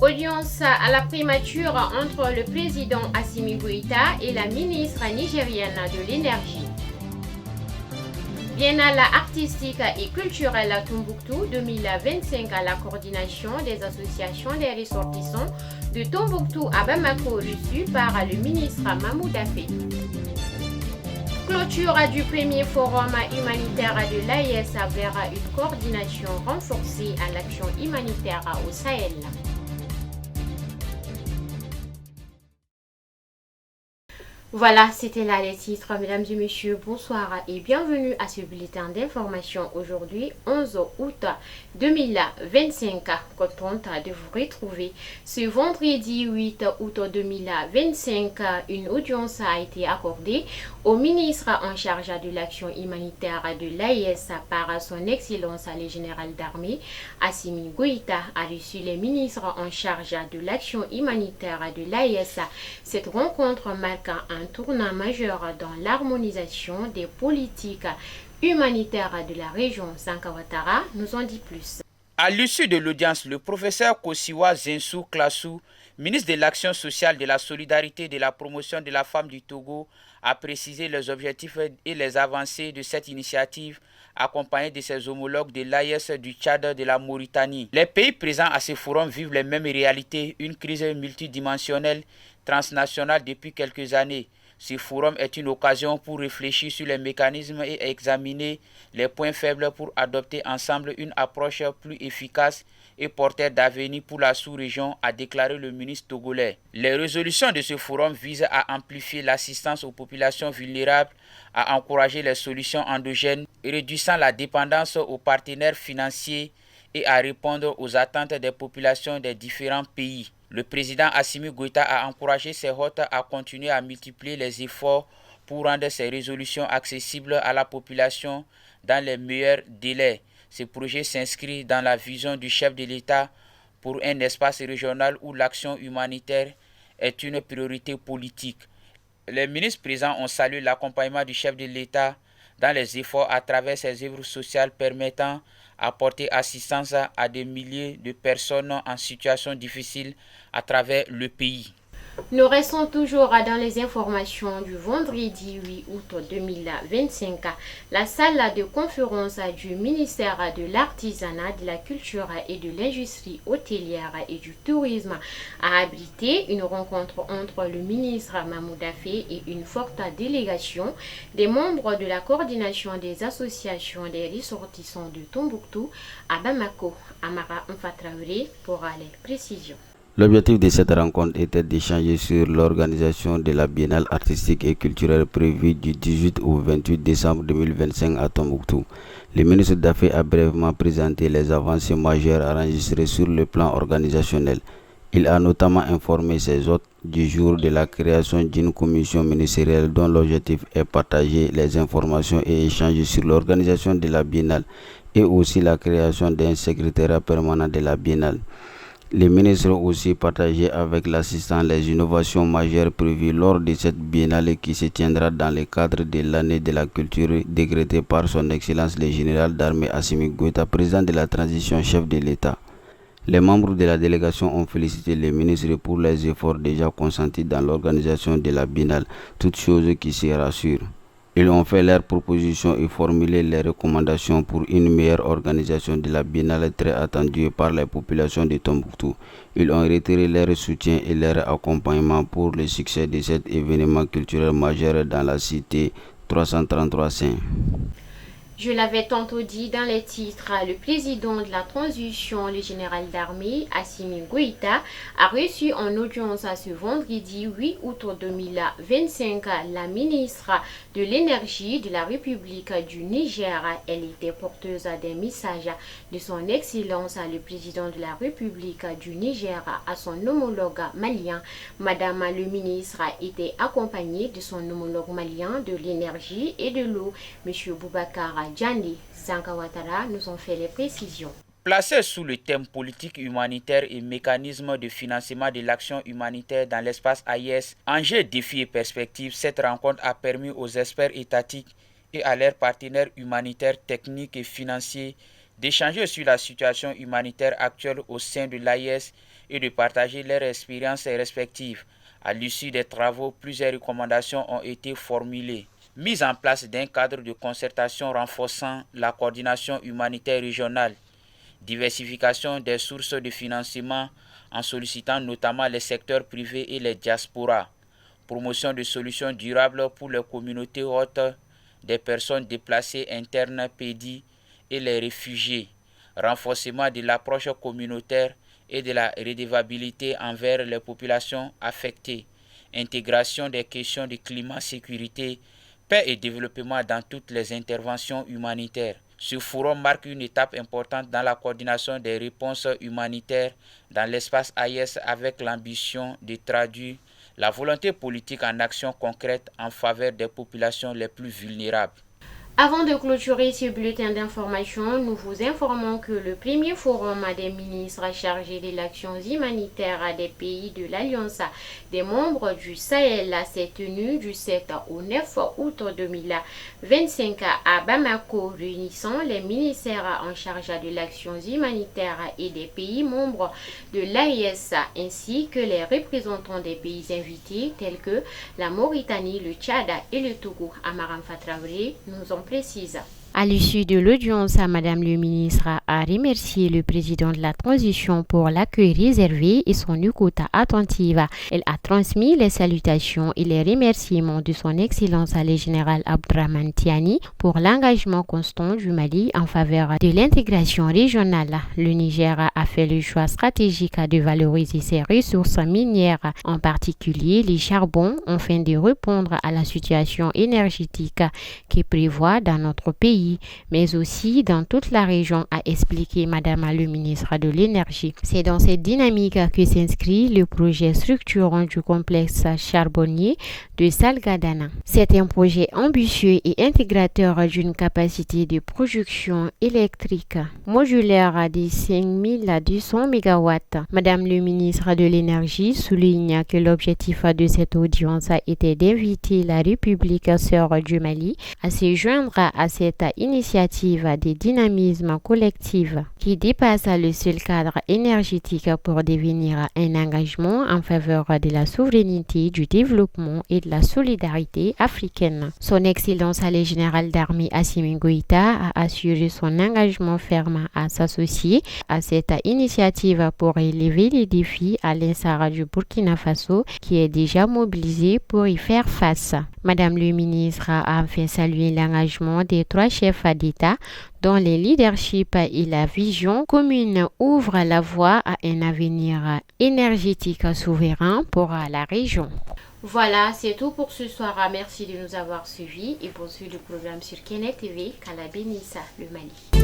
Audience à la primature entre le président Assimi Goïta et la ministre nigérienne de l'énergie. Biennale artistique et culturelle à Tombouctou 2025 à la coordination des associations des ressortissants de Tombouctou à Bamako reçu par le ministre Mahmoud Afé. Clôture du premier forum humanitaire de l'AES vers une coordination renforcée à l'action humanitaire au Sahel. Voilà, c'était là les titres. Mesdames et messieurs, bonsoir et bienvenue à ce bulletin d'information aujourd'hui, 11 août 2025. Contente de vous retrouver ce vendredi 8 août 2025. Une audience a été accordée au ministre en charge de l'action humanitaire de l'AES par son Excellence le général d'armée Assimi Goïta a reçu les ministres en charge de l'action humanitaire de l'AES. Cette rencontre marque un tournant majeur dans l'harmonisation des politiques humanitaires de la région. Sankawatara nous en dit plus. À l'issue de l'audience, le professeur Kosiwa Zensou Klassou, ministre de l'Action sociale, de la solidarité et de la promotion de la femme du Togo, a précisé les objectifs et les avancées de cette initiative accompagné de ses homologues de l'AES, du Tchad, de la Mauritanie. Les pays présents à ce forum vivent les mêmes réalités, une crise multidimensionnelle, transnationale depuis quelques années. Ce forum est une occasion pour réfléchir sur les mécanismes et examiner les points faibles pour adopter ensemble une approche plus efficace et porteur d'avenir pour la sous-région, a déclaré le ministre togolais. Les résolutions de ce forum visent à amplifier l'assistance aux populations vulnérables, à encourager les solutions endogènes, réduisant la dépendance aux partenaires financiers et à répondre aux attentes des populations des différents pays. Le président Assimi Goïta a encouragé ses hôtes à continuer à multiplier les efforts pour rendre ces résolutions accessibles à la population dans les meilleurs délais. Ce projet s'inscrit dans la vision du chef de l'État pour un espace régional où l'action humanitaire est une priorité politique. Les ministres présents ont salué l'accompagnement du chef de l'État dans les efforts à travers ses œuvres sociales permettant d'apporter assistance à des milliers de personnes en situation difficile à travers le pays. Nous restons toujours dans les informations du vendredi 8 août 2025. La salle de conférence du ministère de l'Artisanat, de la Culture et de l'Industrie hôtelière et du Tourisme a abrité une rencontre entre le ministre Mahmoud Afé et une forte délégation des membres de la coordination des associations des ressortissants de Tombouctou à Bamako. Amara Mfatraouré pour les précisions. L'objectif de cette rencontre était d'échanger sur l'organisation de la biennale artistique et culturelle prévue du 18 au 28 décembre 2025 à Tombouctou. Le ministre d'Affaires a brièvement présenté les avancées majeures enregistrées sur le plan organisationnel. Il a notamment informé ses hôtes du jour de la création d'une commission ministérielle dont l'objectif est partager les informations et échanger sur l'organisation de la biennale et aussi la création d'un secrétariat permanent de la biennale. Les ministres ont aussi partagé avec l'assistant les innovations majeures prévues lors de cette biennale qui se tiendra dans le cadre de l'année de la culture décrétée par son Excellence le général d'armée Assimi Goïta, président de la transition chef de l'État. Les membres de la délégation ont félicité les ministres pour les efforts déjà consentis dans l'organisation de la biennale, toutes choses qui se rassurent. Ils ont fait leurs propositions et formulé les recommandations pour une meilleure organisation de la biennale très attendue par les populations de Tombouctou. Ils ont retiré leur soutien et leur accompagnement pour le succès de cet événement culturel majeur dans la cité 333 Saint. Je l'avais tantôt dit dans les titres, le président de la transition, le général d'armée, Assimi Goïta, a reçu en audience ce vendredi 8 août 2025 la ministre de l'énergie de la République du Niger. Elle était porteuse des messages de son Excellence, le président de la République du Niger, à son homologue malien. Madame le ministre était accompagnée de son homologue malien de l'énergie et de l'eau, M. Boubacar Djandi. Sankawatara nous ont fait les précisions. Placé sous le thème politique humanitaire et mécanismes de financement de l'action humanitaire dans l'espace AIS, enjeux, défis et perspectives, cette rencontre a permis aux experts étatiques et à leurs partenaires humanitaires, techniques et financiers d'échanger sur la situation humanitaire actuelle au sein de l'AIS et de partager leurs expériences respectives. À l'issue des travaux, plusieurs recommandations ont été formulées. Mise en place d'un cadre de concertation renforçant la coordination humanitaire régionale. Diversification des sources de financement en sollicitant notamment les secteurs privés et les diasporas. Promotion de solutions durables pour les communautés hautes des personnes déplacées internes, PEDI et les réfugiés. Renforcement de l'approche communautaire et de la redevabilité envers les populations affectées. Intégration des questions de climat, sécurité, paix et développement dans toutes les interventions humanitaires. Ce forum marque une étape importante dans la coordination des réponses humanitaires dans l'espace AES avec l'ambition de traduire la volonté politique en actions concrètes en faveur des populations les plus vulnérables. Avant de clôturer ce bulletin d'information, nous vous informons que le premier forum des ministres chargés des actions humanitaires des pays de l'Alliance des membres du Sahel s'est tenu du 7 au 9 août 2025 à Bamako, réunissant les ministères en charge de l'action humanitaire et des pays membres de l'AES, ainsi que les représentants des pays invités tels que la Mauritanie, le Tchad et le Togo. Amaram Fatraouré nous en précise. À l'issue de l'audience, Madame le ministre a remercié le président de la transition pour l'accueil réservé et son écoute attentive. Elle a transmis les salutations et les remerciements de son Excellence le général Abdrahmane Tiani pour l'engagement constant du Mali en faveur de l'intégration régionale. Le Niger a fait le choix stratégique de valoriser ses ressources minières, en particulier les charbons, afin de répondre à la situation énergétique qui prévoit dans notre pays, mais aussi dans toute la région, a expliqué Madame le ministre de l'Énergie. C'est dans cette dynamique que s'inscrit le projet structurant du complexe charbonnier de Salgadana. C'est un projet ambitieux et intégrateur d'une capacité de production électrique modulaire de 5200 MW. Madame le ministre de l'Énergie souligne que l'objectif de cette audience était d'inviter la République sœur du Mali à se joindre à cette initiative de dynamisme collectif qui dépasse le seul cadre énergétique pour devenir un engagement en faveur de la souveraineté, du développement et de la solidarité africaine. Son Excellence le général d'armée Assimi Goïta a assuré son engagement ferme à s'associer à cette initiative pour élever les défis à l'instar du Burkina Faso qui est déjà mobilisé pour y faire face. Madame le ministre a enfin salué l'engagement des trois chefs d'État dont le leadership et la vision commune ouvrent la voie à un avenir énergétique souverain pour la région. Voilà, c'est tout pour ce soir. Merci de nous avoir suivis et poursuivez le programme sur Kenneth TV, Kala Benissa, le Mali.